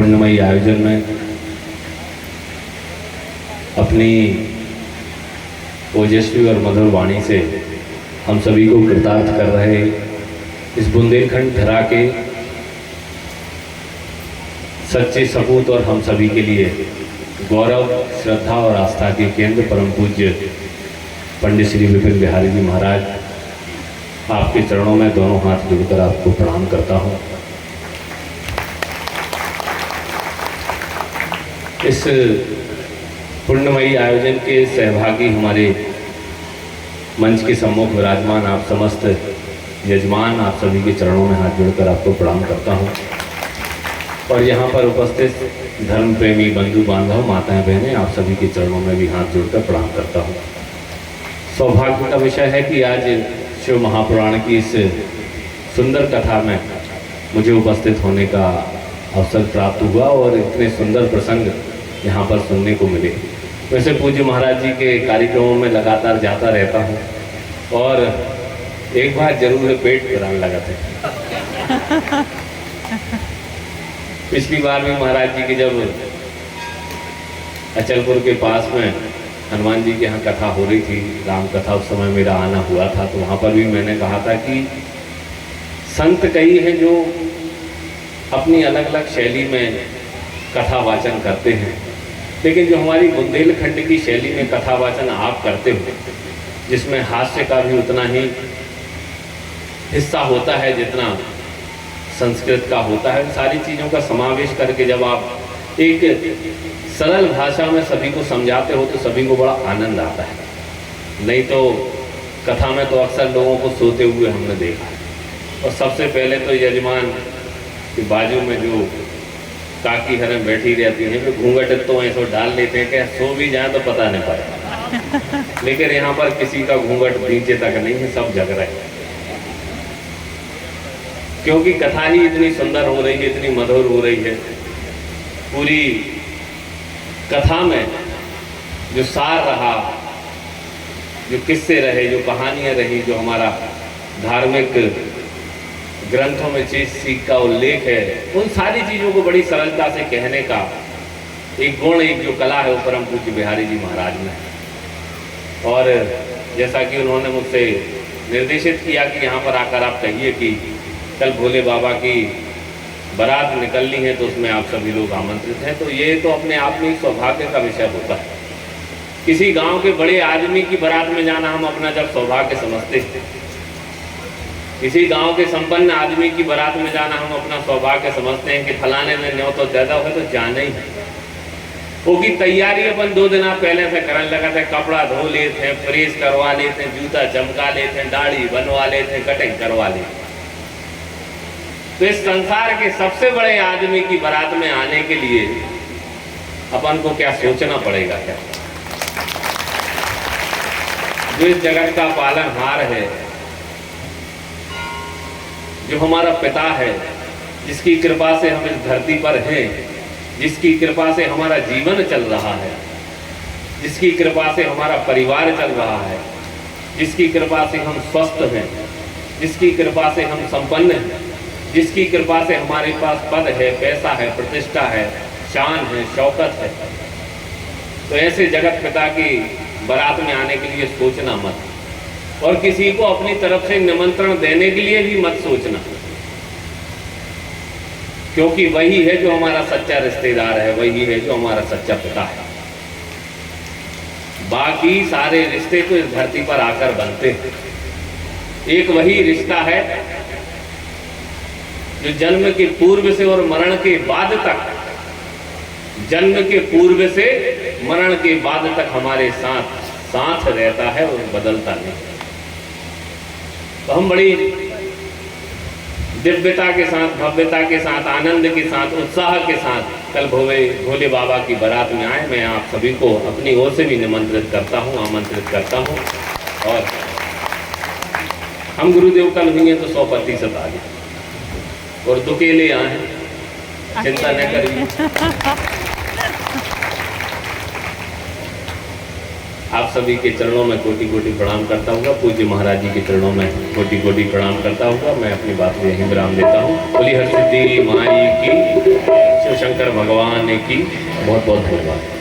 पुण्यमयी आयोजन में अपनी ओजस्वी और मधुर वाणी से हम सभी को कृतार्थ कर रहे इस बुंदेलखंड धरा के सच्चे सपूत और हम सभी के लिए गौरव, श्रद्धा और आस्था के केंद्र परम पूज्य पंडित श्री विपिन बिहारी जी महाराज, आपके चरणों में दोनों हाथ जोड़कर आपको प्रणाम करता हूँ। इस पुण्यमयी आयोजन के सहभागी हमारे मंच के सम्मुख विराजमान आप समस्त यजमान, आप सभी के चरणों में हाथ जोड़कर आपको प्रणाम करता हूँ। और यहाँ पर उपस्थित धर्म प्रेमी बंधु बांधव, माताएं बहनें, आप सभी के चरणों में भी हाथ जोड़कर प्रणाम करता हूँ। सौभाग्य का विषय है कि आज शिव महापुराण की इस सुंदर कथा में मुझे उपस्थित होने का अवसर प्राप्त हुआ और इतने सुंदर प्रसंग यहाँ पर सुनने को मिले। वैसे पूज्य महाराज जी के कार्यक्रमों में लगातार जाता रहता हूँ और एक बार जरूर पेट पुराने लगा था। पिछली बार भी महाराज जी की जब अचलपुर के पास में हनुमान जी के यहाँ कथा हो रही थी, राम कथा, उस समय मेरा आना हुआ था, तो वहाँ पर भी मैंने कहा था कि संत कई हैं जो अपनी अलग अलग शैली में कथा वाचन करते हैं, लेकिन जो हमारी बुंदेलखंड की शैली में कथा वाचन आप करते हो, जिसमें हास्य का भी उतना ही हिस्सा होता है जितना संस्कृत का होता है, सारी चीज़ों का समावेश करके जब आप एक सरल भाषा में सभी को समझाते हो तो सभी को बड़ा आनंद आता है। नहीं तो कथा में तो अक्सर लोगों को सोते हुए हमने देखा है। और सबसे पहले तो यजमान के बाजू में जो काकी हरें बैठी रहती हैं, तो घूंघट तो ऐसा डाल लेते हैं कि सो भी जाए तो पता नहीं पड़े। लेकिन यहाँ पर किसी का घूंघट नीचे तक नहीं है, सब जग रहे हैं, क्योंकि कथा ही इतनी सुंदर हो रही है, इतनी मधुर हो रही है। पूरी कथा में जो सार रहा, जो किस्से रहे, जो कहानियाँ रही, जो हमारा धार्मिक ग्रंथों में चीज सीख का उल्लेख है, उन सारी चीज़ों को बड़ी सरलता से कहने का एक गुण, एक जो कला है, वो परम पूज्य बिहारी जी महाराज में है। और जैसा कि उन्होंने मुझसे निर्देशित किया कि यहाँ पर आकर आप कहिए कि कल भोले बाबा की बारात निकलनी है, तो उसमें आप सभी लोग आमंत्रित हैं, तो ये तो अपने आप में सौभाग्य का विषय होता है। किसी गांव के बड़े आदमी की बारात में जाना हम अपना जब सौभाग्य समझते हैं, किसी गांव के संपन्न आदमी की बारात में जाना हम अपना सौभाग्य समझते हैं कि फलाने में न्यों तो ज्यादा है तो जाना ही है। वो की तैयारी अपन 2 दिन पहले से करने लगा थे, कपड़ा धो लेते हैं, प्रेस करवा लेते हैं, जूता चमका लेते हैं, दाढ़ी बनवा लेते हैं, कटिंग करवा लेते हैं। तो इस संसार के सबसे बड़े आदमी की बारात में आने के लिए अपन को क्या सोचना पड़ेगा? क्या जो इस जगत का पालनहार है, जो हमारा पिता है, जिसकी कृपा से हम इस धरती पर हैं, जिसकी कृपा से हमारा जीवन चल रहा है, जिसकी कृपा से हमारा परिवार चल रहा है, जिसकी कृपा से हम स्वस्थ हैं, जिसकी कृपा से हम संपन्न हैं, जिसकी कृपा से हमारे पास पद है, पैसा है, प्रतिष्ठा है, शान है, शौकत है, तो ऐसे जगत पिता की बारात में आने के लिए सोचना मत, और किसी को अपनी तरफ से निमंत्रण देने के लिए भी मत सोचना, क्योंकि वही है जो हमारा सच्चा रिश्तेदार है, वही है जो हमारा सच्चा पिता है। बाकी सारे रिश्ते तो इस धरती पर आकर बनते हैं। एक वही रिश्ता है जो जन्म के पूर्व से और मरण के बाद तक, जन्म के पूर्व से मरण के बाद तक हमारे साथ साथ रहता है और बदलता नहीं। तो हम बड़ी दिव्यता के साथ, भव्यता के साथ, आनंद के साथ, उत्साह के साथ कल भोले बाबा की बारात में आए। मैं आप सभी को अपनी ओर से भी निमंत्रित करता हूँ, आमंत्रित करता हूँ। और हम गुरुदेव कल हुई हैं तो 100% आ गए, और दुकेले आए, चिंता न करिए। आप सभी के चरणों में कोटि कोटि प्रणाम करता हूँ, पूज्य महाराज जी के चरणों में कोटि कोटि प्रणाम करता हूँ। मैं अपनी बात में यहीं विराम देता हूँ। बोली हर सिद्धि माई की, शिव शंकर भगवान की बहुत बहुत धन्यवाद।